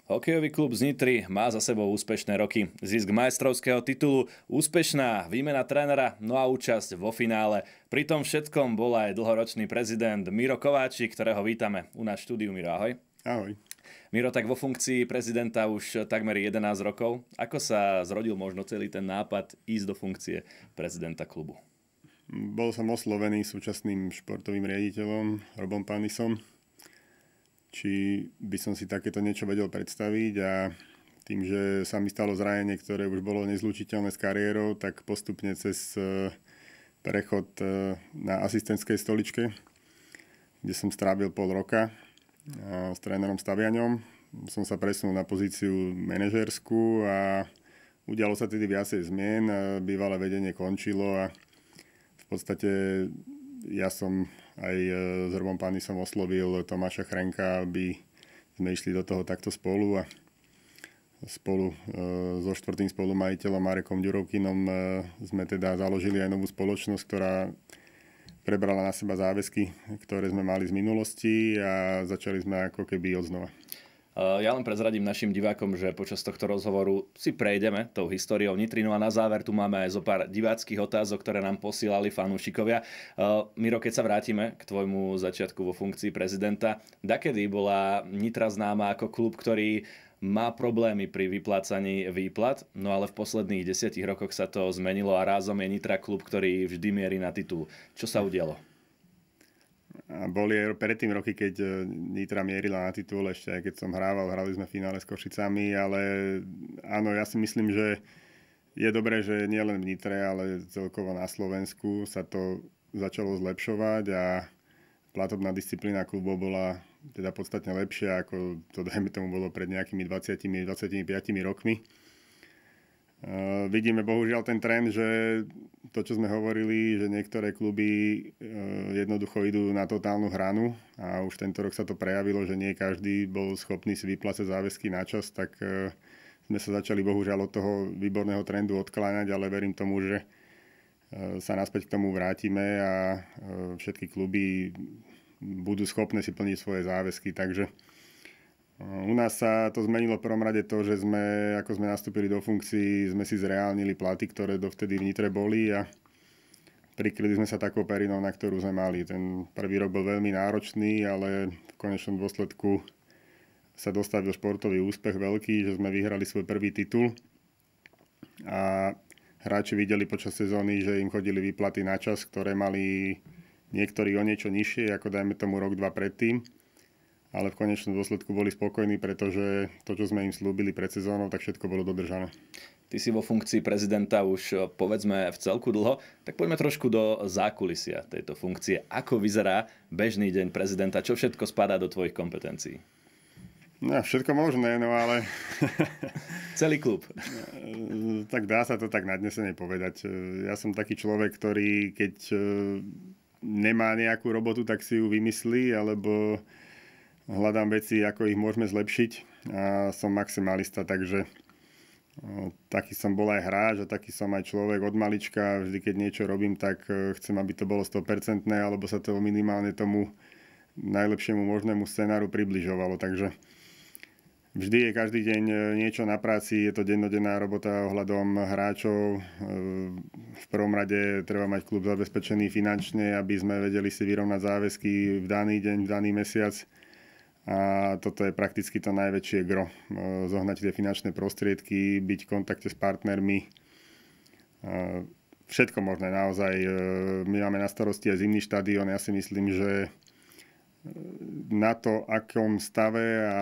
Hokejový klub z Nitry má za sebou úspešné roky. Zisk majstrovského titulu, úspešná výmena trénera, no a účasť vo finále. Pri tom všetkom bol aj dlhoročný prezident Miro Kováčik, ktorého vítame u nás v štúdiu. Miro, ahoj. Ahoj. Miro, tak vo funkcii prezidenta už takmer 11 rokov. Ako sa zrodil možno celý ten nápad ísť do funkcie prezidenta klubu? Bol som oslovený súčasným športovým riaditeľom Robom Panisom, či by som si takéto niečo vedel predstaviť, a tým, že sa mi stalo zranenie, ktoré už bolo nezlučiteľné s kariérou, tak postupne cez prechod na asistentskej stoličke, kde som strávil pol roka s trénerom Staviaňom, som sa presunul na pozíciu manažerskú a udialo sa tedy viacej zmien. Bývalé vedenie končilo a v podstate ja som aj s Robom Panisom oslovil Tomáša Chrenka, aby sme išli do toho takto spolu, a spolu so štvrtým spolumajiteľom Marekom Ďurovkinom sme teda založili aj novú spoločnosť, ktorá prebrala na seba záväzky, ktoré sme mali z minulosti, a začali sme ako keby odznova. Ja len prezradím našim divákom, že počas tohto rozhovoru si prejdeme tou históriou Nitry. No a na záver tu máme aj zo pár diváckych otázok, ktoré nám posielali fanúšikovia. Miro, keď sa vrátime k tvojmu začiatku vo funkcii prezidenta, dakedy bola Nitra známa ako klub, ktorý má problémy pri vyplácaní výplat, no ale v posledných 10 rokoch sa to zmenilo a rázom je Nitra klub, ktorý vždy mierí na titul. Čo sa udialo? A boli aj predtým roky, keď Nitra mierila na titul, ešte aj keď som hrali sme finále s Košicami, ale áno, ja si myslím, že je dobré, že nielen v Nitre, ale celkovo na Slovensku sa to začalo zlepšovať a platobná disciplína klubov bola teda podstatne lepšia, ako to dajme tomu bolo pred nejakými 20-25 rokmi. Vidíme bohužiaľ ten trend, že to, čo sme hovorili, že niektoré kluby jednoducho idú na totálnu hranu, a už tento rok sa to prejavilo, že nie každý bol schopný si vyplácať záväzky na čas, tak sme sa začali bohužiaľ od toho výborného trendu odkláňať, ale verím tomu, že sa naspäť k tomu vrátime a všetky kluby budú schopné si plniť svoje záväzky. Takže u nás sa to zmenilo v prvom rade to, že ako sme nastúpili do funkcií, sme si zreálnili platy, ktoré dovtedy v Nitre boli, a prikryli sme sa takou perinou, na ktorú sme mali. Ten prvý rok bol veľmi náročný, ale v konečnom dôsledku sa dostavil športový úspech veľký, že sme vyhrali svoj prvý titul a hráči videli počas sezóny, že im chodili výplaty na čas, ktoré mali niektorí o niečo nižšie, ako dajme tomu rok, dva predtým. Ale v konečnom dôsledku boli spokojní, pretože to, čo sme im slúbili pred sezónou, tak všetko bolo dodržané. Ty si vo funkcii prezidenta už povedzme v celku dlho, tak poďme trošku do zákulisia tejto funkcie. Ako vyzerá bežný deň prezidenta? Čo všetko spadá do tvojich kompetencií? No, všetko možné, no ale... Celý klub. Tak dá sa to tak nadnesene povedať. Ja som taký človek, ktorý keď nemá nejakú robotu, tak si ju vymyslí, alebo hľadám veci, ako ich môžeme zlepšiť, a som maximalista, takže taký som bol aj hráč a taký som aj človek od malička. Vždy, keď niečo robím, tak chcem, aby to bolo 100%, alebo sa to minimálne tomu najlepšiemu možnému scenáru približovalo. Takže vždy je každý deň niečo na práci, je to dennodenná robota ohľadom hráčov. V prvom rade treba mať klub zabezpečený finančne, aby sme vedeli si vyrovnať záväzky v daný deň, v daný mesiac. A toto je prakticky to najväčšie gro. Zohnať tie finančné prostriedky, byť v kontakte s partnermi. Všetko možné, naozaj. My máme na starosti aj zimný štadión. Ja si myslím, že na to, akom stave a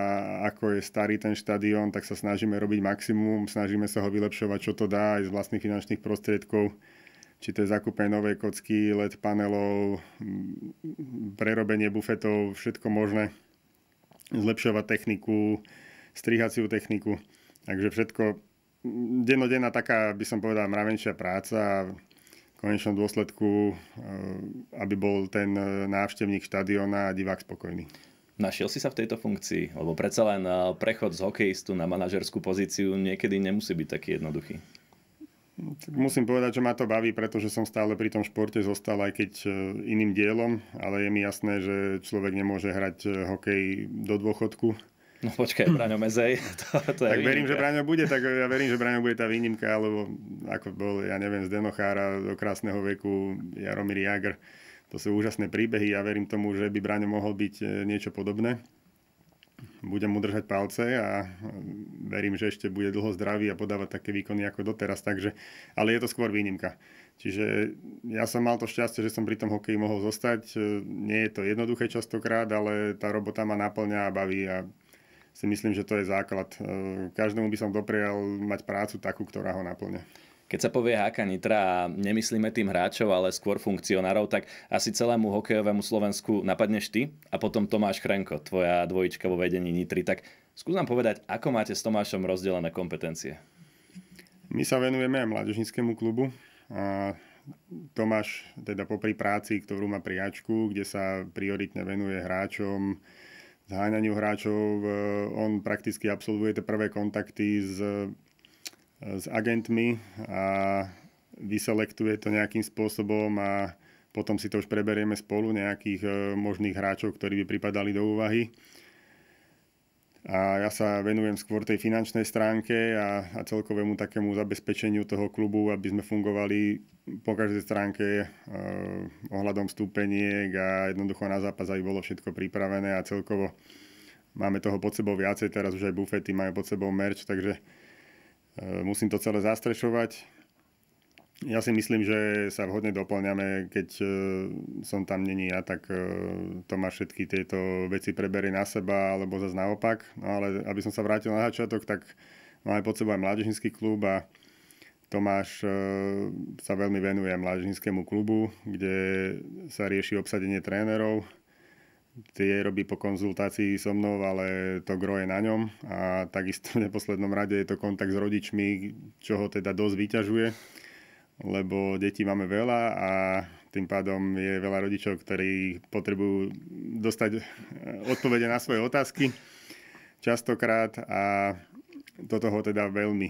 ako je starý ten štadión, tak sa snažíme robiť maximum. Snažíme sa ho vylepšovať, čo to dá, aj z vlastných finančných prostriedkov. Či to je zakúpenie novej kocky, LED panelov, prerobenie bufetov, všetko možné. Zlepšovať techniku, strihaciu techniku. Takže všetko, dennodenná taká, by som povedal, mravenčia práca, a v konečnom dôsledku, aby bol ten návštevník štadióna a divák spokojný. Našiel si sa v tejto funkcii? Lebo predsa len prechod z hokejistu na manažerskú pozíciu niekedy nemusí byť taký jednoduchý. Musím povedať, že ma to baví, pretože som stále pri tom športe zostal, aj keď iným dielom, ale je mi jasné, že človek nemôže hrať hokej do dôchodku. No počkaj, Braňo Mezej, to je Tak verím, výnimka. že Braňo bude, tak ja verím, že Braňo bude tá výnimka, lebo ako bol, ja neviem, z Denochára do krásneho veku Jaromír Jágr, to sú úžasné príbehy a verím tomu, že by Braňo mohol byť niečo podobné. Budem mu držať palce a verím, že ešte bude dlho zdravý a podávať také výkony ako doteraz, takže, ale je to skôr výnimka. Čiže ja som mal to šťastie, že som pri tom hokeji mohol zostať. Nie je to jednoduché častokrát, ale tá robota ma naplňa a baví a si myslím, že to je základ. Každému by som doprial mať prácu takú, ktorá ho naplňa. Keď sa povie HK Nitra a nemyslíme tým hráčov, ale skôr funkcionárov, tak asi celému hokejovému Slovensku napadneš ty a potom Tomáš Chrenko, tvoja dvojička vo vedení Nitry. Tak skús nám povedať, ako máte s Tomášom rozdelené kompetencie? My sa venujeme aj mládežníckemu klubu. A Tomáš teda popri práci, ktorú má pri Ačku, kde sa prioritne venuje hráčom, zháňaniu hráčov, on prakticky absolvuje tie prvé kontakty s agentmi a vyselektuje to nejakým spôsobom a potom si to už preberieme spolu nejakých možných hráčov, ktorí by pripadali do úvahy. A ja sa venujem skôr tej finančnej stránke a celkovému takému zabezpečeniu toho klubu, aby sme fungovali po každej stránke ohľadom stúpeniek a jednoducho na zápas aj bolo všetko pripravené a celkovo máme toho pod sebou viacej, teraz už aj bufety máme pod sebou merch, takže musím to celé zastrešovať. Ja si myslím, že sa vhodne doplňame, keď som tam není ja, tak Tomáš všetky tieto veci preberie na seba, alebo zase naopak. No ale aby som sa vrátil na začiatok, tak máme pod sebou aj mládežnícky klub a Tomáš sa veľmi venuje mládežníckemu klubu, kde sa rieši obsadenie trénerov. Tie robí po konzultácii so mnou, ale to gro je na ňom a takisto v neposlednom rade je to kontakt s rodičmi, čo ho teda dosť vyťažuje, lebo detí máme veľa a tým pádom je veľa rodičov, ktorí potrebujú dostať odpovede na svoje otázky častokrát a toto ho teda veľmi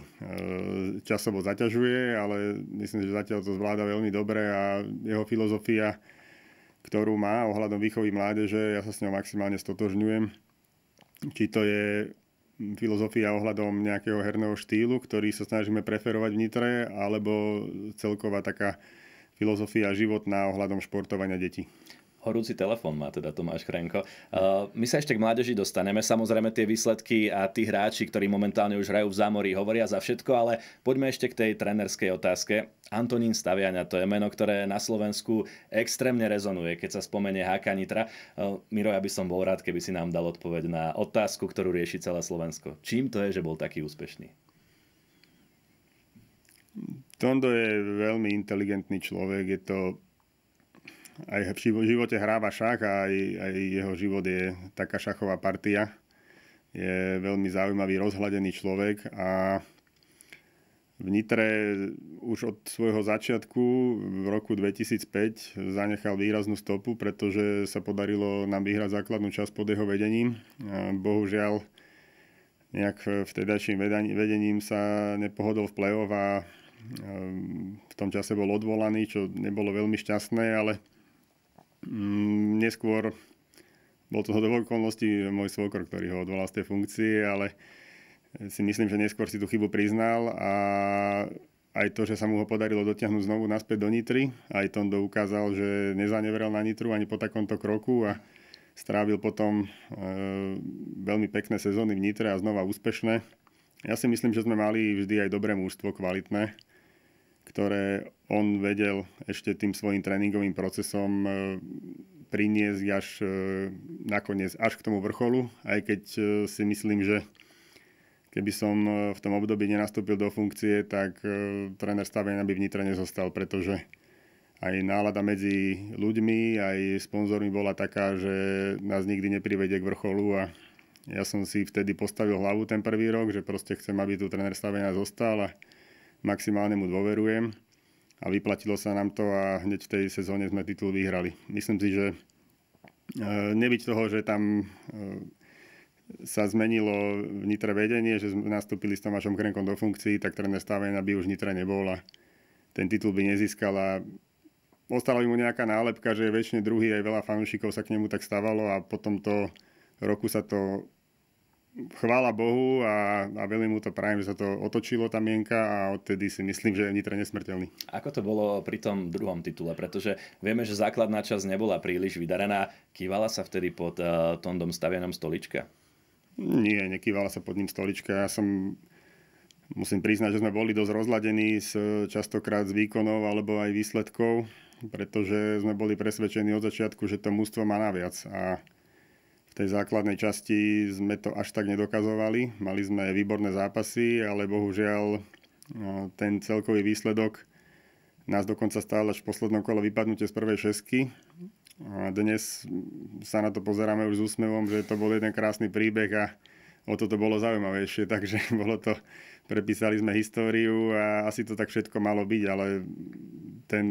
časovo zaťažuje, ale myslím, že zatiaľ to zvláda veľmi dobre a jeho filozofia, ktorú má ohľadom výchovy mládeže, ja sa s ňou maximálne stotožňujem. Či to je filozofia ohľadom nejakého herného štýlu, ktorý sa snažíme preferovať v Nitre, alebo celková taká filozofia životná ohľadom športovania detí. Horúci telefón má teda Tomáš Chrenko. My sa ešte k mládeži dostaneme. Samozrejme tie výsledky a tí hráči, ktorí momentálne už hrajú v Zámorí, hovoria za všetko, ale poďme ešte k tej trénerskej otázke. Antonín Staviaňa, to je meno, ktoré na Slovensku extrémne rezonuje, keď sa spomenie HK Nitra. Miro, ja by som bol rád, keby si nám dal odpoveď na otázku, ktorú rieši celé Slovensko. Čím to je, že bol taký úspešný? Tondo je veľmi inteligentný človek, je to aj v živote hráva šach a aj jeho život je taká šachová partia. Je veľmi zaujímavý, rozhľadený človek a v Nitre už od svojho začiatku v roku 2005 zanechal výraznú stopu, pretože sa podarilo nám vyhrať základnú časť pod jeho vedením. Bohužiaľ nejak vtedajším vedením sa nepohodol v play-off a v tom čase bol odvolaný, čo nebolo veľmi šťastné, ale neskôr bol to do okolností môj svokor, ktorý ho odvolal z tej funkcie, ale si myslím, že neskôr si tú chybu priznal a aj to, že sa mu ho podarilo dotiahnuť znovu naspäť do Nitry. Aj Tondo ukázal, že nezaneveril na Nitru ani po takomto kroku a strávil potom veľmi pekné sezóny v Nitre a znova úspešné. Ja si myslím, že sme mali vždy aj dobré mužstvo, kvalitné, ktoré on vedel ešte tým svojim tréningovým procesom priniesť až nakoniec až k tomu vrcholu, aj keď si myslím, že keby som v tom období nenastúpil do funkcie, tak tréner Staviaňa by v Nitre nezostal, pretože aj nálada medzi ľuďmi, aj sponzormi bola taká, že nás nikdy neprivedie k vrcholu a ja som si vtedy postavil hlavu ten prvý rok, že proste chcem, aby tu tréner Staviaňa zostal a maximálne mu dôverujem a vyplatilo sa nám to a hneď v tej sezóne sme titul vyhrali. Myslím si, že nebyť toho, že tam sa zmenilo v Nitre vedenie, že sme nastúpili s Tomášom Chrenkom do funkcií, tak tréner Staviaňa by už v Nitre nebol a ten titul by nezískal a ostala by mu nejaká nálepka, že je väčšine druhý, aj veľa fanúšikov sa k nemu tak stávalo a po tomto roku sa to chvála Bohu a veľmi mu to prajem, že sa to otočilo tá mienka a odtedy si myslím, že je v Nitre nesmrteľný. Ako to bolo pri tom druhom titule? Pretože vieme, že základná časť nebola príliš vydarená. Kývala sa vtedy pod Tondom Stavianom stolička? Nie, nekývala sa pod ním stolička. Musím priznať, že sme boli dosť rozladení častokrát z výkonov alebo aj výsledkov, pretože sme boli presvedčení od začiatku, že to mužstvo má naviac. A v tej základnej časti sme to až tak nedokazovali. Mali sme výborné zápasy, ale bohužiaľ ten celkový výsledok nás dokonca stál až v poslednom kole vypadnutie z prvej šesky. A dnes sa na to pozeráme už s úsmevom, že to bol jeden krásny príbeh a o toto bolo zaujímavejšie, takže prepísali sme históriu a asi to tak všetko malo byť, ale ten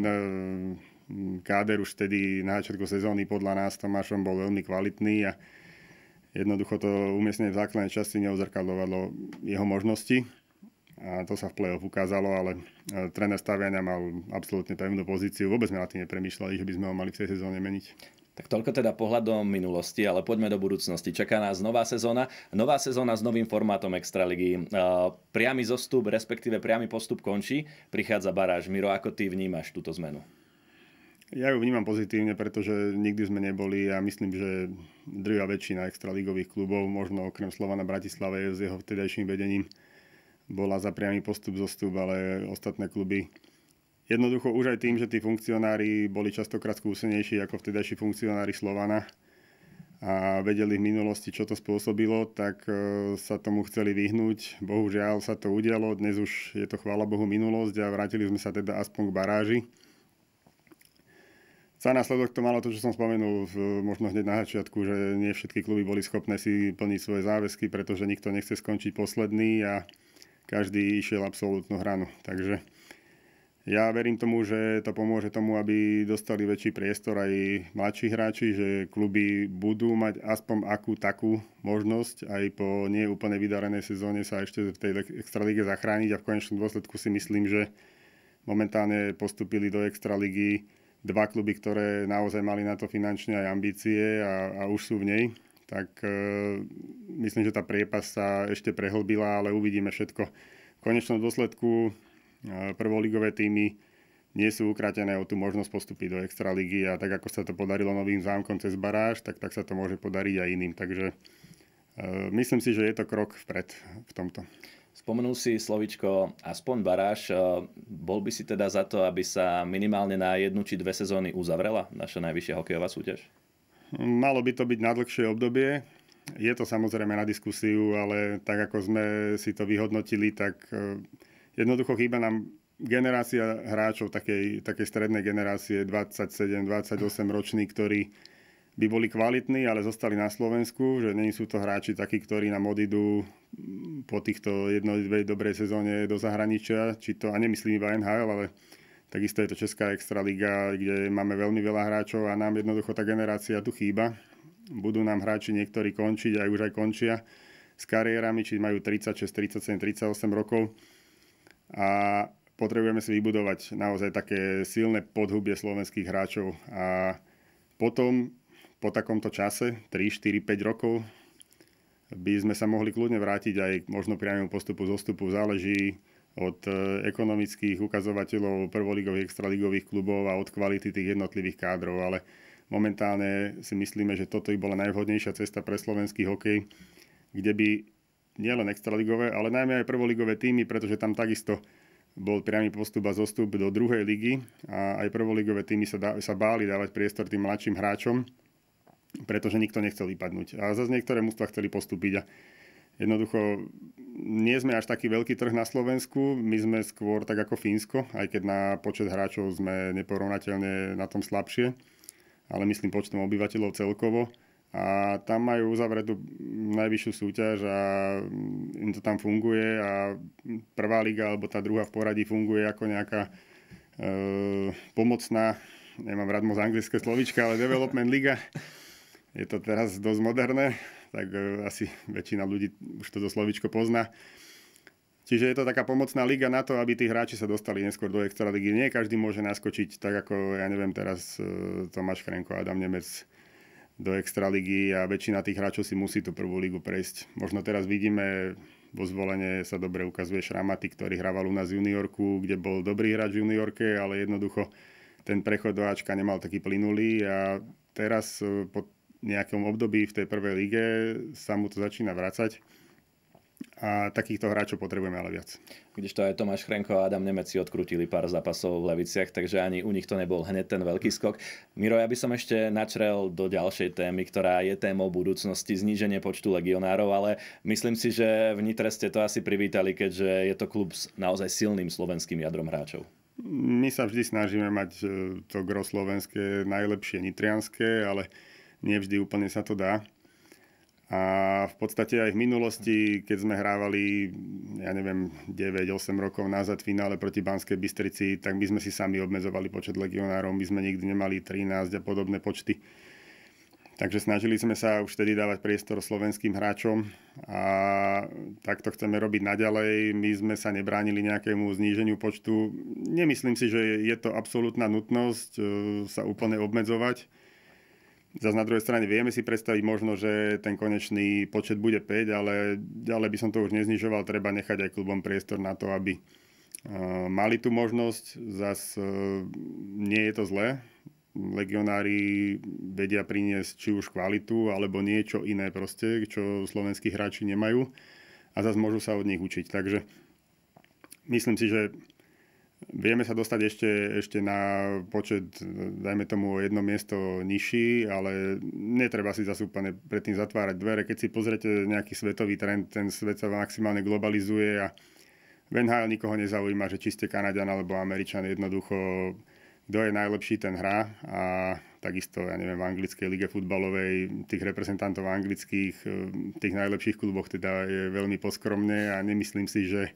káder už vtedy na začiatku sezóny podľa nás Tomášom bol veľmi kvalitný a jednoducho to umiestnenie v základnej časti neodzrkadľovalo jeho možnosti a to sa v play-off ukázalo, ale tréner Staviania mal absolútne pevnú pozíciu, vôbec sme na tým nepremýšľali, že by sme ho mali v tej sezóne meniť. Tak toľko teda pohľadom minulosti, ale poďme do budúcnosti. Čaká nás nová sezóna s novým formátom Extraligy. Priamy zostup, respektíve priamy postup končí, prichádza baráž. Miro, ako ty vnímaš túto zmenu? Ja ju vnímam pozitívne, pretože nikdy sme neboli a myslím, že drvivá väčšina extraligových klubov, možno okrem Slovana Bratislave s jeho vtedajším vedením, bola za priamy postup zostup, ale ostatné kluby jednoducho už aj tým, že tí funkcionári boli častokrát skúsenejší ako vtedajší funkcionári Slovana a vedeli v minulosti, čo to spôsobilo, tak sa tomu chceli vyhnúť. Bohužiaľ sa to udialo, dnes už je to chvála Bohu minulosť a vrátili sme sa teda aspoň k baráži. Za následok to malo to, čo som spomenul možno hneď na začiatku, že nie všetky kluby boli schopné si plniť svoje záväzky, pretože nikto nechce skončiť posledný a každý išiel absolútnu hranu. Takže ja verím tomu, že to pomôže tomu, aby dostali väčší priestor aj mladší hráči, že kluby budú mať aspoň akú takú možnosť aj po nie úplne vydarenej sezóne sa ešte v tej extralíge zachrániť a v konečnom dôsledku si myslím, že momentálne postúpili do extraligy dva kluby, ktoré naozaj mali na to finančne aj ambície a už sú v nej. Tak myslím, že tá priepas sa ešte prehlbila, ale uvidíme všetko. V konečnom dôsledku prvoligové týmy nie sú ukrátené o tú možnosť postúpiť do extraligy a tak ako sa to podarilo Novým Zámkom cez baráž, tak sa to môže podariť aj iným. Takže myslím si, že je to krok vpred v tomto. Spomenul si slovíčko aspoň baráž. Bol by si teda za to, aby sa minimálne na 1 či 2 sezóny uzavrela naša najvyššia hokejová súťaž? Malo by to byť na dlhšie obdobie. Je to samozrejme na diskusiu, ale tak ako sme si to vyhodnotili, tak jednoducho chýba nám generácia hráčov takej strednej generácie 27-28 roční, ktorí by boli kvalitní, ale zostali na Slovensku, že nie sú to hráči takí, ktorí nám odídu po týchto jednej dobrej sezóne do zahraničia, a nemyslím iba NHL, ale takisto je to Česká extraliga, kde máme veľmi veľa hráčov a nám jednoducho tá generácia tu chýba. Budú nám hráči niektorí končiť, aj už aj končia s kariérami, či majú 36, 37, 38 rokov. A potrebujeme si vybudovať naozaj také silné podhubie slovenských hráčov. A potom, po takomto čase, 3, 4, 5 rokov, by sme sa mohli kľudne vrátiť aj možno priamému postupu zostupu. Záleží od ekonomických ukazovateľov prvoligových, extraligových klubov a od kvality tých jednotlivých kádrov. Ale momentálne si myslíme, že toto by bola najvhodnejšia cesta pre slovenský hokej, kde by nielen extraligové, ale najmä aj prvoligové týmy, pretože tam takisto bol priamy postup a zostup do druhej ligy a aj prvoligové týmy sa báli dávať priestor tým mladším hráčom, pretože nikto nechcel vypadnúť. A zase niektoré mužstvá chceli postúpiť a jednoducho nie sme až taký veľký trh na Slovensku, my sme skôr tak ako Fínsko, aj keď na počet hráčov sme neporovnateľne na tom slabšie, ale myslím počtom obyvateľov celkovo. A tam majú uzavretú najvyššiu súťaž a im to tam funguje a prvá liga alebo tá druhá v poradí funguje ako nejaká pomocná, nemám rád moc anglické slovíčka, ale development liga. Je to teraz dosť moderné, tak asi väčšina ľudí už toto slovíčko pozná. Čiže je to taká pomocná liga na to, aby tí hráči sa dostali neskôr do extraligy. Nie každý môže naskočiť tak ako, ja neviem, teraz Tomáš Chrenko, Adam Nemec, do extraligy a väčšina tých hráčov si musí tú prvú ligu prejsť. Možno teraz vidíme, vo Zvolene sa dobre ukazuje Šramaty, ktorý hrával u nás v juniorku, kde bol dobrý hráč v juniorke, ale jednoducho ten prechod do Ačka nemal taký plynulý a teraz po nejakom období v tej prvej lige sa mu to začína vracať. A takýchto hráčov potrebujeme ale viac. Kdežto aj Tomáš Chrenko a Adam Nemec si odkrutili pár zápasov v Leviciach, takže ani u nich to nebol hneď ten veľký skok. Miro, ja by som ešte načrel do ďalšej témy, ktorá je témou budúcnosti, zníženie počtu legionárov, ale myslím si, že v Nitre ste to asi privítali, keďže je to klub s naozaj silným slovenským jadrom hráčov. My sa vždy snažíme mať to gro slovenské, najlepšie nitrianske, ale nie vždy úplne sa to dá. A v podstate aj v minulosti, keď sme hrávali, 9-8 rokov nazad v finále proti Banskej Bystrici, tak my sme si sami obmedzovali počet legionárov, my sme nikdy nemali 13 a podobné počty. Takže snažili sme sa už vtedy dávať priestor slovenským hráčom a takto chceme robiť naďalej. My sme sa nebránili nejakému zníženiu počtu. Nemyslím si, že je to absolútna nutnosť sa úplne obmedzovať. Zas na druhej strane vieme si predstaviť možno, že ten konečný počet bude 5, ale ďalej by som to už neznižoval. Treba nechať aj klubom priestor na to, aby mali tú možnosť. Zas nie je to zlé. Legionári vedia priniesť či už kvalitu, alebo niečo iné proste, čo slovenskí hráči nemajú. A zas môžu sa od nich učiť. Takže myslím si, že vieme sa dostať ešte na počet, dajme tomu o jedno miesto nižší, ale netreba si zase úplne predtým zatvárať dvere. Keď si pozrete nejaký svetový trend, ten svet sa maximálne globalizuje a v NHL nikoho nezaujíma, že či ste Kanaďan alebo Američan, jednoducho kto je najlepší, ten hrá a takisto, v anglickej lige futbalovej tých reprezentantov anglických v tých najlepších kluboch teda je veľmi poskromne a nemyslím si, že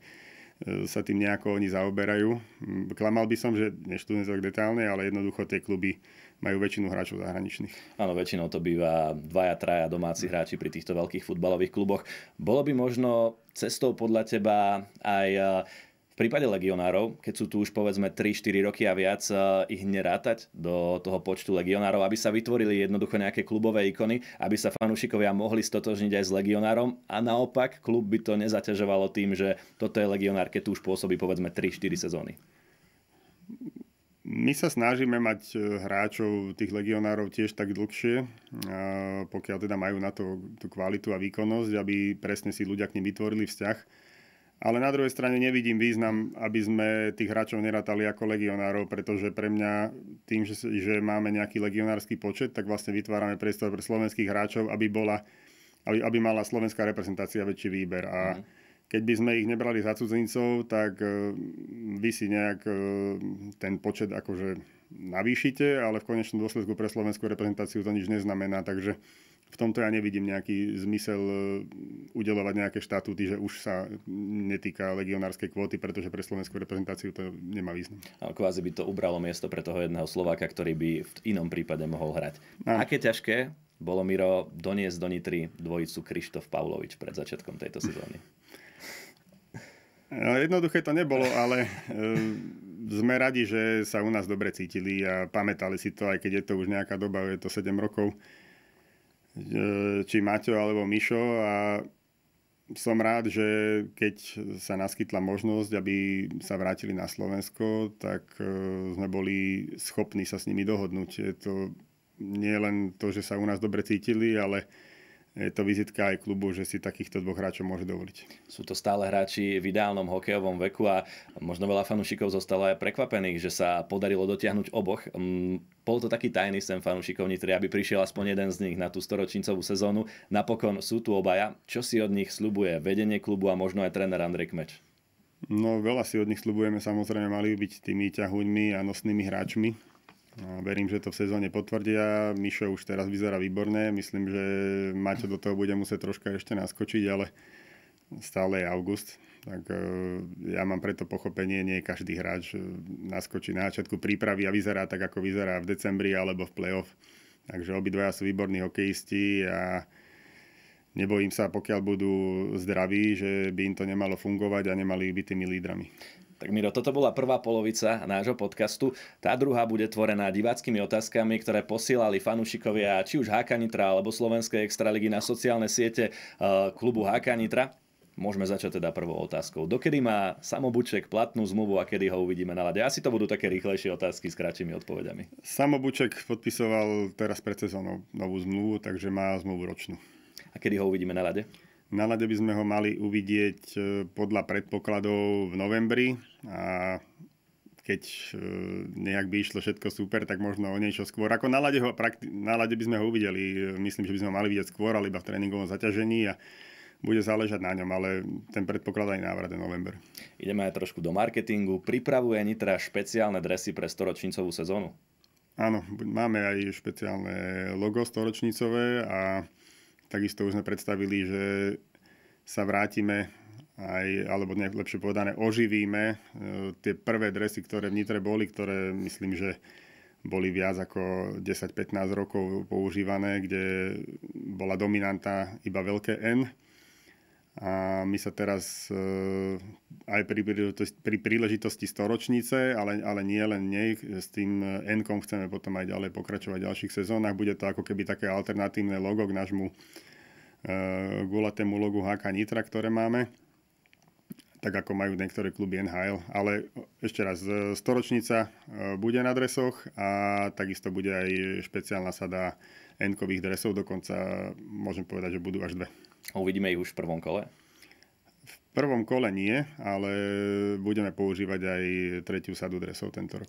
sa tým nejako oni zaoberajú. Klamal by som, že neštudujem to tak detálne, ale jednoducho tie kluby majú väčšinu hráčov zahraničných. Áno, väčšinou to býva 2-3 domáci hráči pri týchto veľkých futbalových kluboch. Bolo by možno cestou podľa teba aj v prípade legionárov, keď sú tu už povedzme 3-4 roky a viac, ich nerátať do toho počtu legionárov, aby sa vytvorili jednoducho nejaké klubové ikony, aby sa fanúšikovia mohli stotožniť aj s legionárom a naopak klub by to nezaťažovalo tým, že toto je legionár, keď tu už pôsobí povedzme 3-4 sezóny. My sa snažíme mať hráčov, tých legionárov tiež tak dlhšie, pokiaľ teda majú na to tú kvalitu a výkonnosť, aby presne si ľudia k nim vytvorili vzťah. Ale na druhej strane nevidím význam, aby sme tých hráčov nerátali ako legionárov, pretože pre mňa tým, že máme nejaký legionársky počet, tak vlastne vytvárame priestor pre slovenských hráčov, aby mala slovenská reprezentácia väčší výber. A keď by sme ich nebrali za cudzincov, tak vy si nejak ten počet akože navýšite, ale v konečnom dôsledku pre slovenskú reprezentáciu to nič neznamená, takže v tomto ja nevidím nejaký zmysel udeľovať nejaké štatúty, že už sa netýka legionárskej kvóty, pretože pre slovenskú reprezentáciu to nemá význam. A kvázi by to ubralo miesto pre toho jedného Slováka, ktorý by v inom prípade mohol hrať. Aké ťažké bolo, Miro, doniesť do Nitry dvojicu Krištof Pavlovič pred začiatkom tejto sezóny? Jednoduché to nebolo, ale sme radi, že sa u nás dobre cítili a pamätali si to, aj keď je to už nejaká doba, je to 7 rokov, či Maťo alebo Mišo, a som rád, že keď sa naskytla možnosť, aby sa vrátili na Slovensko, tak sme boli schopní sa s nimi dohodnúť. Je to nie len to, že sa u nás dobre cítili, ale je to vizitka aj klubu, že si takýchto dvoch hráčov môže dovoliť. Sú to stále hráči v ideálnom hokejovom veku a možno veľa fanúšikov zostalo aj prekvapených, že sa podarilo dotiahnuť oboch. Bol to taký tajný sen fanúšikov Nitry, aby prišiel aspoň jeden z nich na tú storočnicovú sezónu. Napokon sú tu obaja. Čo si od nich sľubuje vedenie klubu a možno aj tréner Andrej Kmeč? No veľa si od nich sľubujeme, samozrejme mali byť tými ťahuňmi a nosnými hráčmi. Verím, že to v sezóne potvrdia. Mišo už teraz vyzerá výborné. Myslím, že Maťo do toho bude musieť troška ešte naskočiť, ale stále je august. Tak ja mám preto pochopenie, nie každý hráč naskočí na začiatku prípravy a vyzerá tak, ako vyzerá v decembri alebo v play-off. Takže obidvaja sú výborní hokejisti a nebojím sa, pokiaľ budú zdraví, že by im to nemalo fungovať a nemali byť tými lídrami. Tak Miro, toto bola prvá polovica nášho podcastu. Tá druhá bude tvorená diváckymi otázkami, ktoré posielali fanúšikovia či už HK Nitra alebo Slovenskej extraligy na sociálne siete klubu HK Nitra. Môžeme začať teda prvou otázkou. Dokedy má Samo Buček platnú zmluvu a kedy ho uvidíme na ľade? Asi to budú také rýchlejšie otázky s kratšími odpovediami. Samo Buček podpisoval teraz pred sezónou novú zmluvu, takže má zmluvu ročnú. A kedy ho uvidíme na ľade? Na ľade by sme ho mali uvidieť podľa predpokladov v novembri a keď nejak by išlo všetko super, tak možno o niečo skôr. Ako na ľade by sme ho uvideli, myslím, že by sme ho mali vidieť skôr, ale iba v tréningovom zaťažení a bude záležať na ňom, ale ten predpokladaný návrat je november. Ideme aj trošku do marketingu. Pripravuje Nitra špeciálne dresy pre storočnicovú sezónu? Áno, máme aj špeciálne logo storočnicové a takisto už sme predstavili, že sa vrátime alebo lepšie povedané, oživíme tie prvé dresy, ktoré v Nitre boli, ktoré myslím, že boli viac ako 10-15 rokov používané, kde bola dominanta iba veľké N. A my sa teraz aj pri príležitosti storočnice, ale nie len nej, s tým N-kom chceme potom aj ďalej pokračovať v ďalších sezónach. Bude to ako keby také alternatívne logo k nášmu gulatému logu HK Nitra, ktoré máme, tak ako majú niektoré kluby NHL. Ale ešte raz, storočnica bude na dresoch a takisto bude aj špeciálna sada N-kových dresov, dokonca môžem povedať, že budú až 2. Uvidíme ich už v prvom kole? V prvom kole nie, ale budeme používať aj tretiu sadu dresov tento rok.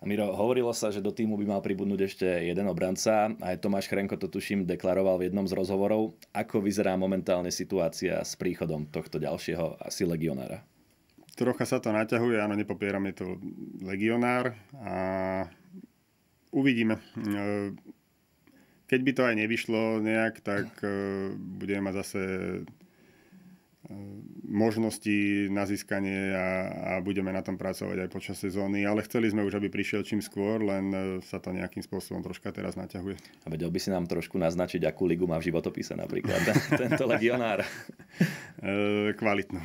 A Miro, hovorilo sa, že do týmu by mal pribudnúť ešte jeden obranca. Aj Tomáš Chrenko to tuším deklaroval v jednom z rozhovorov. Ako vyzerá momentálne situácia s príchodom tohto ďalšieho asi legionára? Trocha sa to naťahuje, áno, nepopieram, je to legionár a uvidíme. Keď by to aj nevyšlo nejak, tak budeme mať zase možnosti na získanie a budeme na tom pracovať aj počas sezóny, ale chceli sme už, aby prišiel čím skôr, len sa to nejakým spôsobom troška teraz naťahuje. A vedel by si nám trošku naznačiť, akú ligu má v životopise napríklad tento legionár? Kvalitnú.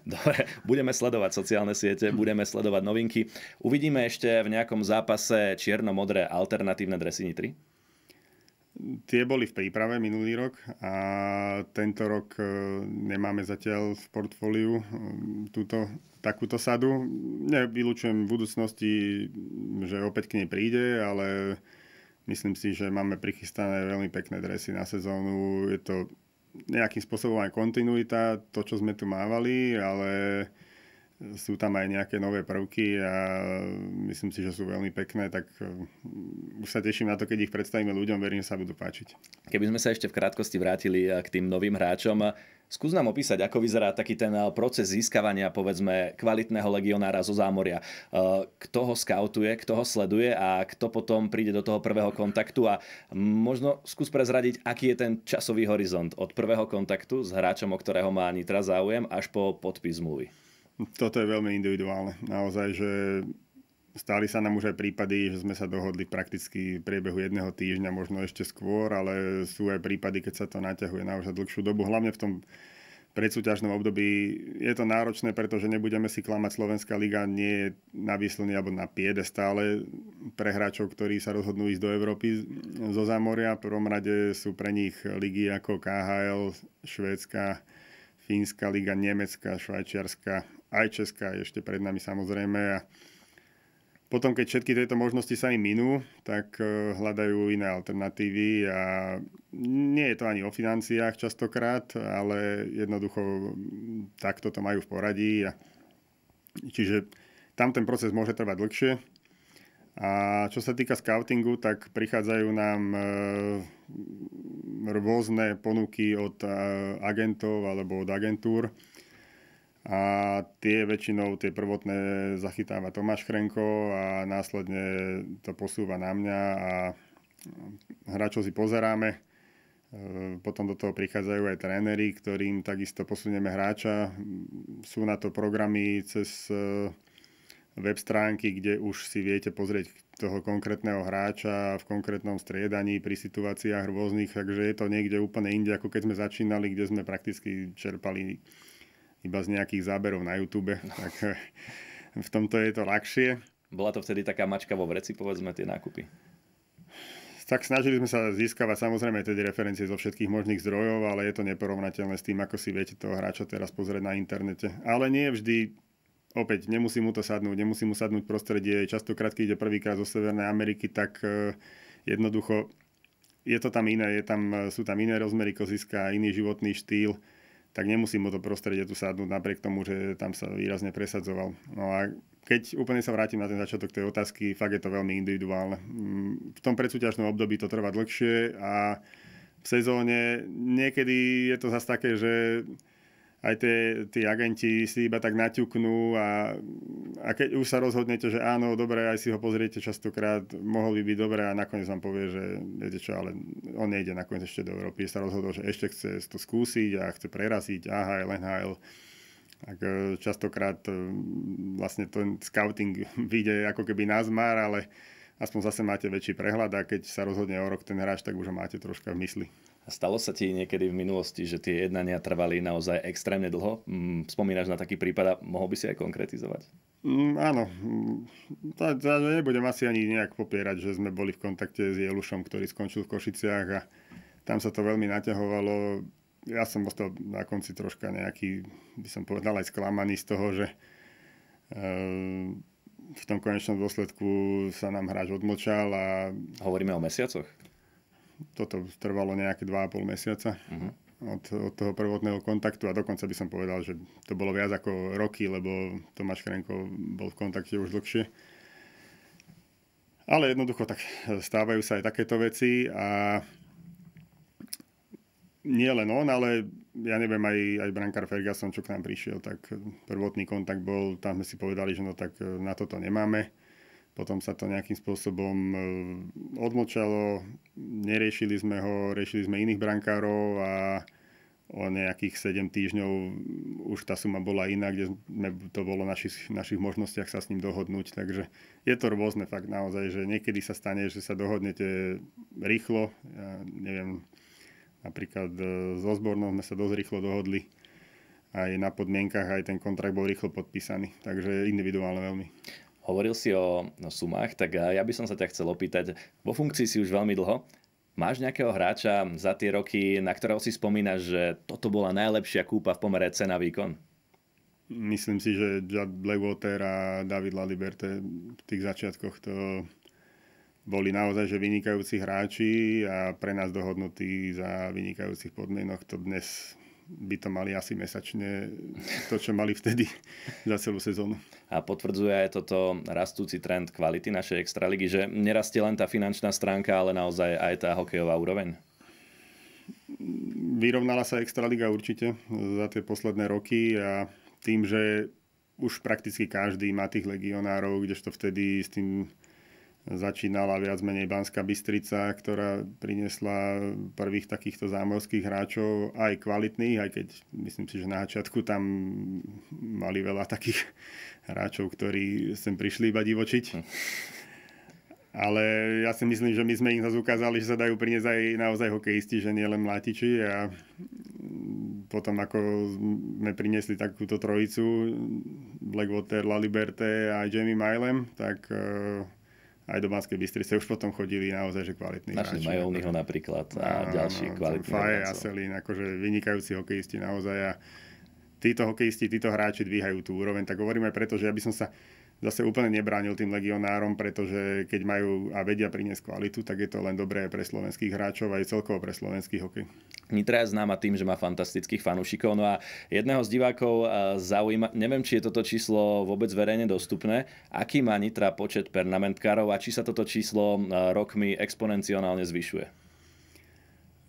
Dobre, budeme sledovať sociálne siete, budeme sledovať novinky. Uvidíme ešte v nejakom zápase čierno-modré alternatívne dresy Nitry? Tie boli v príprave minulý rok a tento rok nemáme zatiaľ v portfóliu takúto sadu. Nevylučujem v budúcnosti, že opäť k nej príde, ale myslím si, že máme prichystané veľmi pekné dresy na sezónu. Je to nejakým spôsobom aj kontinuita, to, čo sme tu mávali, ale sú tam aj nejaké nové prvky a myslím si, že sú veľmi pekné, tak už sa teším na to, keď ich predstavíme ľuďom, verím, že sa budú páčiť. Keby sme sa ešte v krátkosti vrátili k tým novým hráčom, skús nám opísať, ako vyzerá taký ten proces získavania, povedzme, kvalitného legionára zo zámoria. Kto ho skautuje, kto ho sleduje a kto potom príde do toho prvého kontaktu a možno skús prezradiť, aký je ten časový horizont od prvého kontaktu s hráčom, o ktorého má Nitra záujem, až po podpis zmluvy. Toto je veľmi individuálne. Naozaj, že stáli sa nám už aj prípady, že sme sa dohodli prakticky v priebehu jedného týždňa, možno ešte skôr, ale sú aj prípady, keď sa to naťahuje naozaj dlhšiu dobu. Hlavne v tom predsúťažnom období je to náročné, pretože nebudeme si klamať, Slovenská liga nie je na výslne alebo na piedestále pre hráčov, ktorí sa rozhodnú ísť do Európy zo zámoria. V prvom rade sú pre nich ligy ako KHL, Švédska, Fínska liga, Nemecká, Švajčiarska, aj Česká ešte pred nami samozrejme. A potom, keď všetky tieto možnosti sa im minú, tak hľadajú iné alternatívy a nie je to ani o financiách častokrát, ale jednoducho takto to majú v poradí. Čiže tam ten proces môže trvať dlhšie. A čo sa týka scoutingu, tak prichádzajú nám rôzne ponuky od agentov alebo od agentúr. A tie prvotné zachytáva Tomáš Chrenko a následne to posúva na mňa a hráčov si pozeráme. Potom do toho prichádzajú aj tréneri, ktorým takisto posunieme hráča. Sú na to programy cez web stránky, kde už si viete pozrieť toho konkrétneho hráča v konkrétnom striedaní pri situáciách rôznych, takže je to niekde úplne inde, ako keď sme začínali, kde sme prakticky čerpali iba z nejakých záberov na YouTube, tak v tomto je to ľahšie. Bola to vtedy taká mačka vo vreci, povedzme, tie nákupy? Tak snažili sme sa získavať samozrejme tedy referencie zo všetkých možných zdrojov, ale je to neporovnateľné s tým, ako si viete toho hráča teraz pozrieť na internete. Ale nie vždy, opäť, nemusí mu to sadnúť prostredie. Častokrát, keď ide prvýkrát zo Severnej Ameriky, tak jednoducho je to tam iné, sú tam iné rozmery koziska, iný životný štýl, tak nemusí mu to prostredie tu sadnúť, napriek tomu, že tam sa výrazne presadzoval. No a keď úplne sa vrátim na ten začiatok tej otázky, fakt je to veľmi individuálne. V tom predsúťažnom období to trvá dlhšie a v sezóne niekedy je to zase také, že aj tí agenti si iba tak naťuknú a keď už sa rozhodnete, že áno, dobre, aj si ho pozriete častokrát, mohol by byť dobré a nakoniec vám povie, že viete čo, ale on nejde nakoniec ešte do Európy. Sa rozhodol, že ešte chce to skúsiť a chce preraziť AHL, NHL. Tak častokrát vlastne ten scouting vyjde ako keby na zmar, ale aspoň zase máte väčší prehľad a keď sa rozhodne o rok ten hráč, tak už ho máte troška v mysli. A stalo sa ti niekedy v minulosti, že tie jednania trvali naozaj extrémne dlho? Spomínaš na taký prípad a mohol by si aj konkretizovať? Áno. Nebudem asi ani nejak popierať, že sme boli v kontakte s Jelušom, ktorý skončil v Košiciach a tam sa to veľmi naťahovalo. Ja som ostal na konci troška nejaký, by som povedal, aj sklamaný z toho, že v tom konečnom dôsledku sa nám hráč odmlčal a... Hovoríme o mesiacoch? Toto trvalo nejaké 2,5 mesiaca od toho prvotného kontaktu a dokonca by som povedal, že to bolo viac ako roky, lebo Tomáš Chrenko bol v kontakte už dlhšie. Ale jednoducho tak stávajú sa aj takéto veci a nie len on, ale ja neviem, aj brankár Ferguson, čo k nám prišiel, tak prvotný kontakt bol, tam sme si povedali, že no tak na toto nemáme. Potom sa to nejakým spôsobom odmlčalo, neriešili sme ho, riešili sme iných brankárov a o nejakých 7 týždňov už tá suma bola iná, kde to bolo v našich možnostiach sa s ním dohodnúť. Takže je to rôzne fakt naozaj, že niekedy sa stane, že sa dohodnete rýchlo. Ja neviem, napríklad s Osbornom sme sa dosť rýchlo dohodli. Aj na podmienkach, aj ten kontrakt bol rýchlo podpísaný. Takže individuálne veľmi. Hovoril si o sumách, tak ja by som sa ťa chcel opýtať, vo funkcii si už veľmi dlho, máš nejakého hráča za tie roky, na ktorého si spomínaš, že toto bola najlepšia kúpa v pomere cena výkon? Myslím si, že Judd Blackwater a David Laliberte v tých začiatkoch to boli naozaj že vynikajúci hráči a pre nás dohodnutí za vynikajúcich podmienok. To dnes by to mali asi mesačne to, čo mali vtedy za celú sezónu. A potvrdzuje aj toto rastúci trend kvality našej extraligy, že nerastie len tá finančná stránka, ale naozaj aj tá hokejová úroveň? Vyrovnala sa extraliga určite za tie posledné roky a tým, že už prakticky každý má tých legionárov, kdežto vtedy s tým začínala viac menej Banská Bystrica, ktorá priniesla prvých takýchto zámorských hráčov, aj kvalitných, aj keď myslím si, že na začiatku tam mali veľa takých hráčov, ktorí sem prišli iba divočiť. Ale ja si myslím, že my sme im zase ukázali, že sa dajú priniesť aj naozaj hokejisti, že nie len mlátiči. A potom ako sme priniesli takúto trojicu, Blackwater, Laliberte a Jamie Milem, tak aj do Banskej Bystrice už potom chodili naozaj že kvalitní hráči. Našli Majovnyho napríklad a ďalší kvalitní hráči. Faje a Selin, akože vynikajúci hokejisti naozaj a títo hokejisti, títo hráči dvíhajú tú úroveň. Tak hovorím aj preto, že ja by som sa zase úplne nebránil tým legionárom, pretože keď majú a vedia priniesť kvalitu, tak je to len dobré pre slovenských hráčov aj celkovo pre slovenský hokej. Nitra je známa tým, že má fantastických fanúšikov. No a jedného z divákov zaujíma, neviem, či je toto číslo vôbec verejne dostupné, aký má Nitra počet permanentkárov a či sa toto číslo rokmi exponenciálne zvyšuje.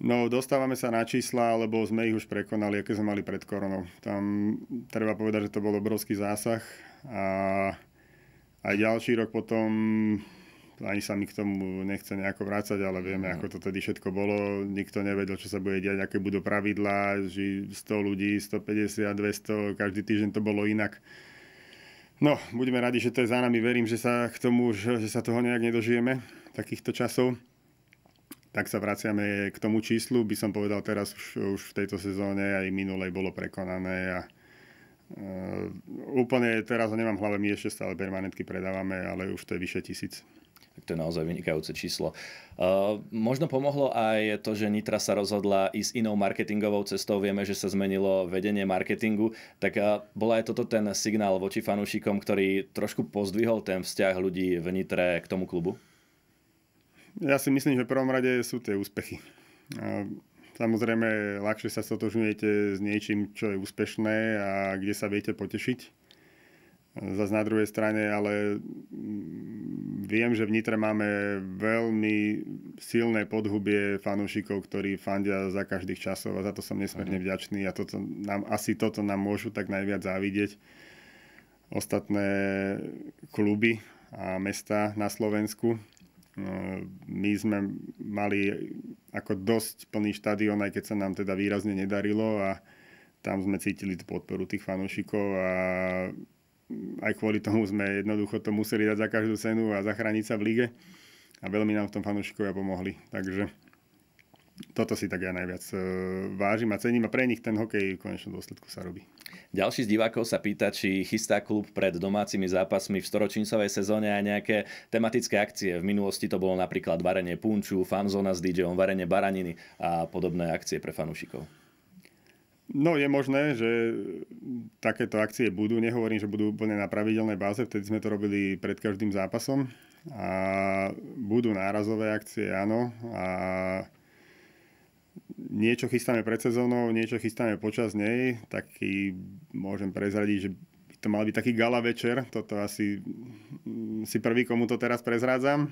No, dostávame sa na čísla, lebo sme ich už prekonali, aké sme mali pred koronou. Tam treba povedať, že to bol obrovský zásah a aj ďalší rok potom, ani sa mi k tomu nechce nejako vrácať, ale vieme, ako to tedy všetko bolo. Nikto nevedel, čo sa bude diať, aké budú pravidlá, že 100 ľudí, 150, 200, každý týždeň to bolo inak. No, budeme radi, že to je za nami. Verím, že sa k tomu, že sa toho nejak nedožijeme, takýchto časov. Tak sa vraciame k tomu číslu. By som povedal teraz už v tejto sezóne aj minulej bolo prekonané a Úplne teraz ho nemám v hlave, my ešte stále permanentky predávame, ale už to je vyše 1000. Tak to je naozaj vynikajúce číslo. Možno pomohlo aj to, že Nitra sa rozhodla ísť inou marketingovou cestou. Vieme, že sa zmenilo vedenie marketingu. Tak bola aj toto ten signál voči fanúšikom, ktorý trošku pozdvihol ten vzťah ľudí v Nitre k tomu klubu? Ja si myslím, že v prvom rade sú tie úspechy. Samozrejme, ľahšie sa stotožňujete s niečím, čo je úspešné a kde sa viete potešiť. Zas na druhej strane, ale viem, že v Nitre máme veľmi silné podhubie fanúšikov, ktorí fandia za každých časov a za to som nesmierne vďačný a toto nám môžu tak najviac závidieť ostatné kluby a mesta na Slovensku. My sme mali ako dosť plný štadión, aj keď sa nám teda výrazne nedarilo a tam sme cítili tú podporu tých fanúšikov a aj kvôli tomu sme jednoducho to museli dať za každú cenu a zachrániť sa v lige a veľmi nám v tom fanúšikovia pomohli. Takže toto si tak ja najviac vážim a cením a pre nich ten hokej v konečnom dôsledku sa robí. Ďalší z divákov sa pýta, či chystá klub pred domácimi zápasmi v storočincovej sezóne aj nejaké tematické akcie. V minulosti to bolo napríklad varenie punču, fanzóna s DJom, varenie baraniny a podobné akcie pre fanúšikov. No je možné, že takéto akcie budú. Nehovorím, že budú úplne na pravidelnej báze. Vtedy sme to robili pred každým zápasom. A budú nárazové akcie, áno. A niečo chystáme pred sezónou, niečo chystáme počas nej. Taký môžem prezradiť, že by to mal byť taký gala večer. Toto asi si prvý, komu to teraz prezrádzam.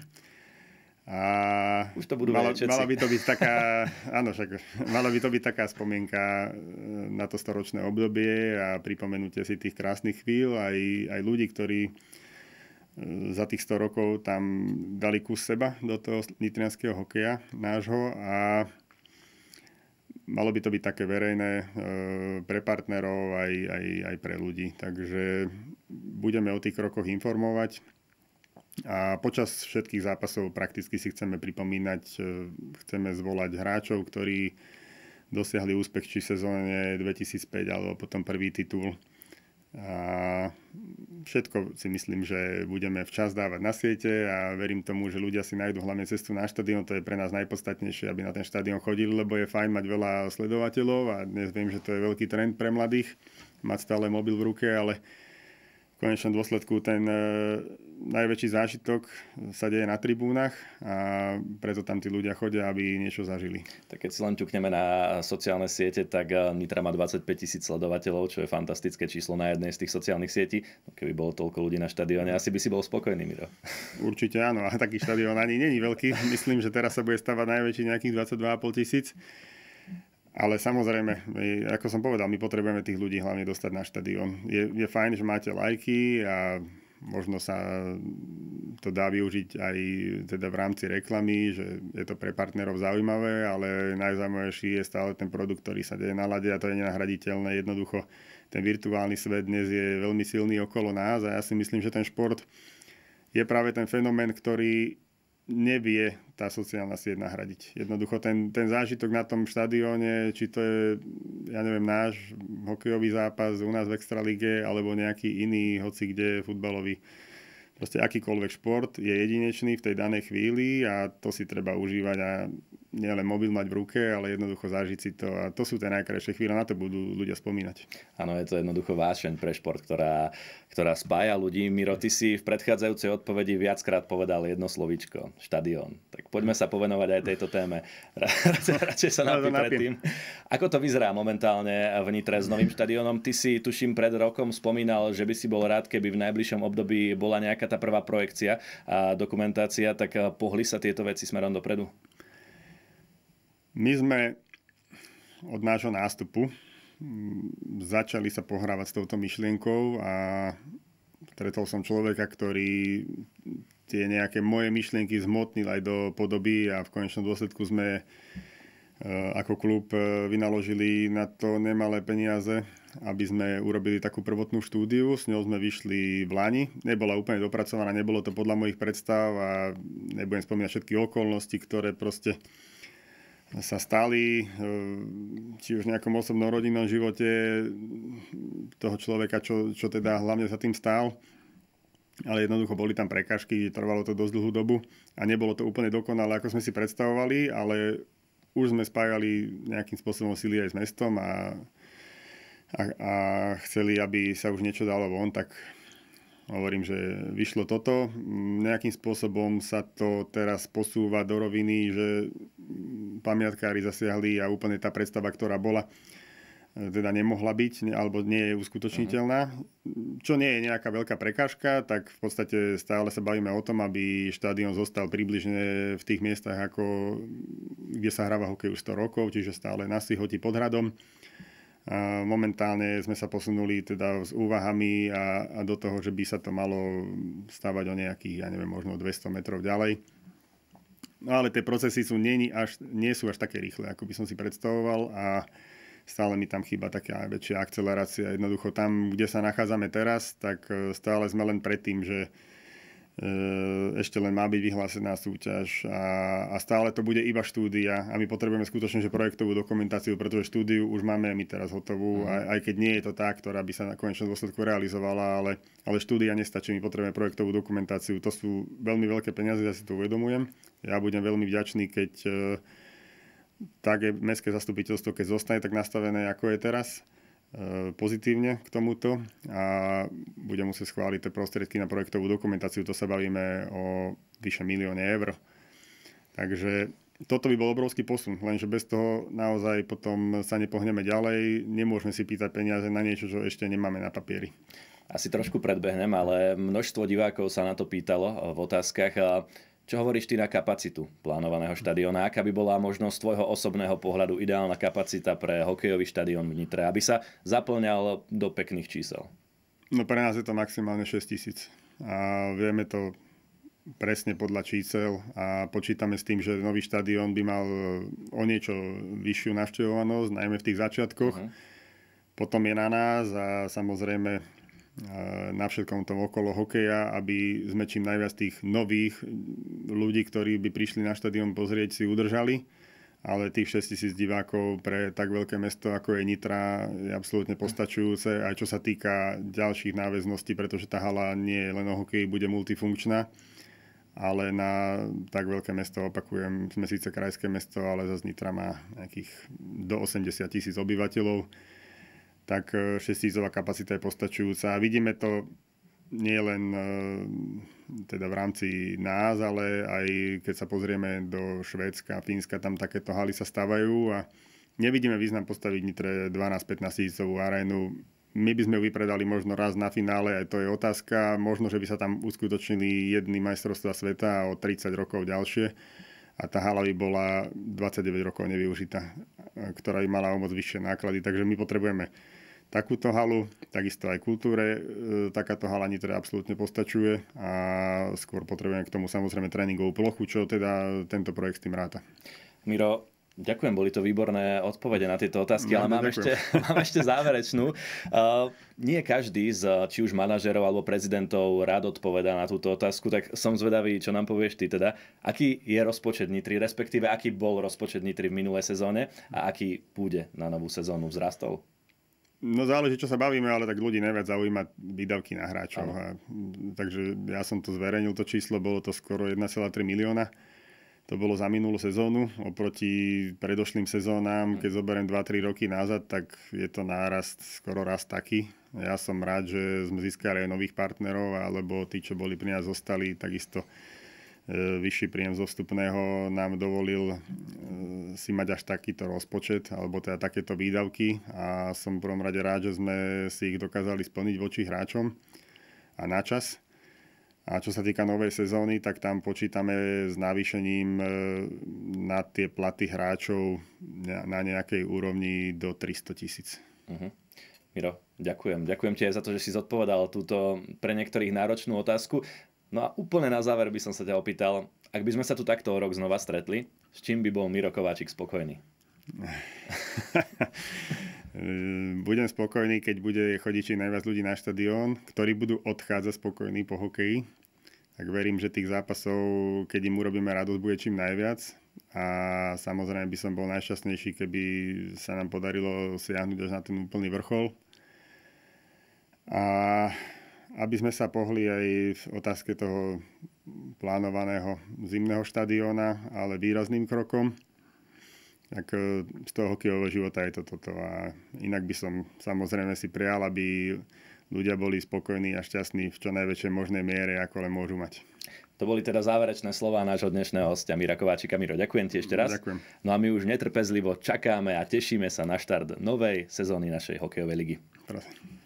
A už to budú mala by to byť taká, áno, však mala by to byť taká spomienka na to storočné obdobie a pripomenutie si tých krásnych chvíľ aj ľudí, ktorí za tých 100 rokov tam dali kus seba do toho nitrianskeho hokeja nášho a malo by to byť také verejné pre partnerov aj pre ľudí. Takže budeme o tých krokoch informovať. A počas všetkých zápasov prakticky si chceme pripomínať, chceme zvolať hráčov, ktorí dosiahli úspech či v sezóne 2005 alebo potom prvý titul. A všetko si myslím, že budeme včas dávať na siete a verím tomu, že ľudia si nájdu hlavne cestu na štadión. To je pre nás najpodstatnejšie, aby na ten štadión chodili, lebo je fajn mať veľa sledovateľov a dnes viem, že to je veľký trend pre mladých, mať stále mobil v ruke, ale v konečnom dôsledku ten najväčší zážitok sa deje na tribúnach a preto tam tí ľudia chodia, aby niečo zažili. Tak keď si len ťukneme na sociálne siete, tak Nitra má 25 000 sledovateľov, čo je fantastické číslo na jednej z tých sociálnych sietí. No, keby bolo toľko ľudí na štadióne, asi by si bol spokojný, Miro. Určite áno, a taký štadión ani není veľký. Myslím, že teraz sa bude stavať najväčší nejakých 22 500. Ale samozrejme, ako som povedal, my potrebujeme tých ľudí hlavne dostať na štadión. Je fajn, že máte lajky a možno sa to dá využiť aj teda v rámci reklamy, že je to pre partnerov zaujímavé, ale najzaujímavejší je stále ten produkt, ktorý sa deje na ľade a to je nenahraditeľné. Jednoducho ten virtuálny svet dnes je veľmi silný okolo nás a ja si myslím, že ten šport je práve ten fenomén, ktorý nevie tá sociálna sieť nahradiť. Jednoducho ten zážitok na tom štadióne, či to je, ja neviem, náš hokejový zápas u nás v Extralíge, alebo nejaký iný, hoci kde futbalový. Proste akýkoľvek šport je jedinečný v tej danej chvíli a to si treba užívať a nielen mobil mať v ruke, ale jednoducho zažiť si to. A to sú tie najkrajšie chvíle, na to budú ľudia spomínať. Áno, je to jednoducho vášeň pre šport, ktorá spája ľudí. Miro, ty si v predchádzajúcej odpovedi viackrát povedal jedno slovíčko, štadión. Tak poďme sa povenovať aj tejto téme. Radšej sa napí predtým. Ako to vyzerá momentálne v Nitre s novým štadiónom? Ty si, tuším, pred rokom spomínal, že by si bol rád, keby v najbližšom období bola nejaká tá prvá projekcia a dokumentácia, tak pohli sa tieto veci smerom dopredu? My sme od nášho nástupu začali sa pohrávať s touto myšlienkou a stretol som človeka, ktorý tie nejaké moje myšlienky zhmotnil aj do podoby a v konečnom dôsledku sme ako klub vynaložili na to nemalé peniaze, aby sme urobili takú prvotnú štúdiu. S ňou sme vyšli v Lani. Nebola úplne dopracovaná, nebolo to podľa mojich predstav a nebudem spomínať všetky okolnosti, ktoré proste sa stali, či už v nejakom osobnom rodinnom živote, toho človeka, čo teda hlavne za tým stál. Ale jednoducho boli tam prekážky, trvalo to dosť dlhú dobu a nebolo to úplne dokonalé, ako sme si predstavovali, ale už sme spájali nejakým spôsobom sily aj s mestom a chceli, aby sa už niečo dalo von, tak hovorím, že vyšlo toto. Nejakým spôsobom sa to teraz posúva do roviny, že pamiatkári zasiahli a úplne tá predstava, ktorá bola, teda nemohla byť, alebo nie je uskutočniteľná. Čo nie je nejaká veľká prekážka, tak v podstate stále sa bavíme o tom, aby štádion zostal približne v tých miestach, kde sa hráva hokej už 100 rokov, čiže stále na Sihoti pod hradom. A momentálne sme sa posunuli teda s úvahami a do toho, že by sa to malo stavať o nejakých, možno 200 metrov ďalej. No ale tie procesy nie sú až také rýchle, ako by som si predstavoval a stále mi tam chýba taká väčšia akcelerácia. Jednoducho tam, kde sa nachádzame teraz, tak stále sme len pred tým, že ešte len má byť vyhlásená súťaž a stále to bude iba štúdia a my potrebujeme skutočne že projektovú dokumentáciu, pretože štúdiu už máme my teraz hotovú, aj keď nie je to tá, ktorá by sa na konečnom dôsledku realizovala, ale štúdia nestačí, my potrebujeme projektovú dokumentáciu. To sú veľmi veľké peniaze, ja si to uvedomujem. Ja budem veľmi vďačný, keď tak je mestské zastupiteľstvo, keď zostane tak nastavené, ako je teraz, pozitívne k tomuto a bude musieť schváliť tie prostriedky na projektovú dokumentáciu. To sa bavíme o vyše 1 000 000 eur. Takže toto by bol obrovský posun, lenže bez toho naozaj potom sa nepohneme ďalej. Nemôžeme si pýtať peniaze na niečo, čo ešte nemáme na papieri. Asi trošku predbehnem, ale množstvo divákov sa na to pýtalo v otázkach. Čo hovoríš ty na kapacitu plánovaného štadióna? Aká by bola možno z tvojho osobného pohľadu ideálna kapacita pre hokejový štadión v Nitre, aby sa zaplňal do pekných čísel? No pre nás je to maximálne 6 000 a vieme to presne podľa čísel a počítame s tým, že nový štadión by mal o niečo vyššiu navštevovanosť, najmä v tých začiatkoch. Potom je na nás a samozrejme na všetkom tom okolo hokeja, aby sme čím najviac tých nových ľudí, ktorí by prišli na štadión pozrieť, si udržali. Ale tých 6 000 divákov pre tak veľké mesto, ako je Nitra, je absolútne postačujúce. Aj čo sa týka ďalších náväzností, pretože tá hala nie je len o hokeji, bude multifunkčná. Ale na tak veľké mesto, opakujem, sme síce krajské mesto, ale zase Nitra má nejakých do 80 000 obyvateľov. Tak 6-000 kapacita je postačujúca. A vidíme to nie len teda v rámci nás, ale aj keď sa pozrieme do Švédska, Fínska, tam takéto haly sa stavajú a nevidíme význam postaviť Nitre 12-15 tisícovú arénu. My by sme ju vypredali možno raz na finále, aj to je otázka. Možno, že by sa tam uskutočnili jedny majstrovstvá sveta o 30 rokov ďalšie a tá hala by bola 29 rokov nevyužitá, ktorá by mala o moc vyššie náklady. Takže my potrebujeme takúto halu, takisto aj kultúre. Takáto hala Nitre absolútne postačuje a skôr potrebujeme k tomu samozrejme tréningovú plochu, čo teda tento projekt s tým ráta. Miro, ďakujem, boli to výborné odpovede na tieto otázky, ale mám ešte záverečnú. Nie každý z či už manažerov alebo prezidentov rád odpovedá na túto otázku, tak som zvedavý, čo nám povieš ty teda. Aký je rozpočet Nitry, respektíve aký bol rozpočet Nitry v minulej sezóne a aký bude na novú sezónu? Vzrastol? No záleží, čo sa bavíme, ale tak ľudí najviac zaujíma výdavky na hráčov. Takže ja som to zverejnil, to číslo, bolo to skoro 1,3 milióna. To bolo za minulú sezónu. Oproti predošlým sezónám, keď zoberiem 2-3 roky nazad, tak je to nárast, skoro raz taký. Ja som rád, že sme získali aj nových partnerov, alebo tí, čo boli pri nás zostali, takisto vyšší príjem zo vstupného nám dovolil si mať až takýto rozpočet, alebo teda takéto výdavky a som v prvom rade rád, že sme si ich dokázali splniť voči hráčom a na čas. A čo sa týka novej sezóny, tak tam počítame s navýšením na tie platy hráčov na nejakej úrovni do 300 000. Miro, ďakujem. Ďakujem ti aj za to, že si zodpovedal túto pre niektorých náročnú otázku. No a úplne na záver by som sa ťa opýtal, ak by sme sa tu takto o rok znova stretli, s čím by bol Miro Kováčik spokojný? Budem spokojný, keď bude chodiť čím najviac ľudí na štadión, ktorí budú odchádzať spokojní po hokeji. Tak verím, že tých zápasov, keď im urobíme radosť, bude čím najviac. A samozrejme by som bol najšťastnejší, keby sa nám podarilo siahnuť až na ten úplný vrchol. aby sme sa pohli aj v otázke toho plánovaného zimného štadióna, ale výrazným krokom. Tak z toho hokejového života je to toto. A inak by som samozrejme si prijal, aby ľudia boli spokojní a šťastní v čo najväčšej možnej miere, ako len môžu mať. To boli teda záverečné slová nášho dnešného hostia Mira Kováčika. Miro, ďakujem ti ešte raz. Ďakujem. No a my už netrpezlivo čakáme a tešíme sa na štart novej sezóny našej hokejovej ligy. Prosím.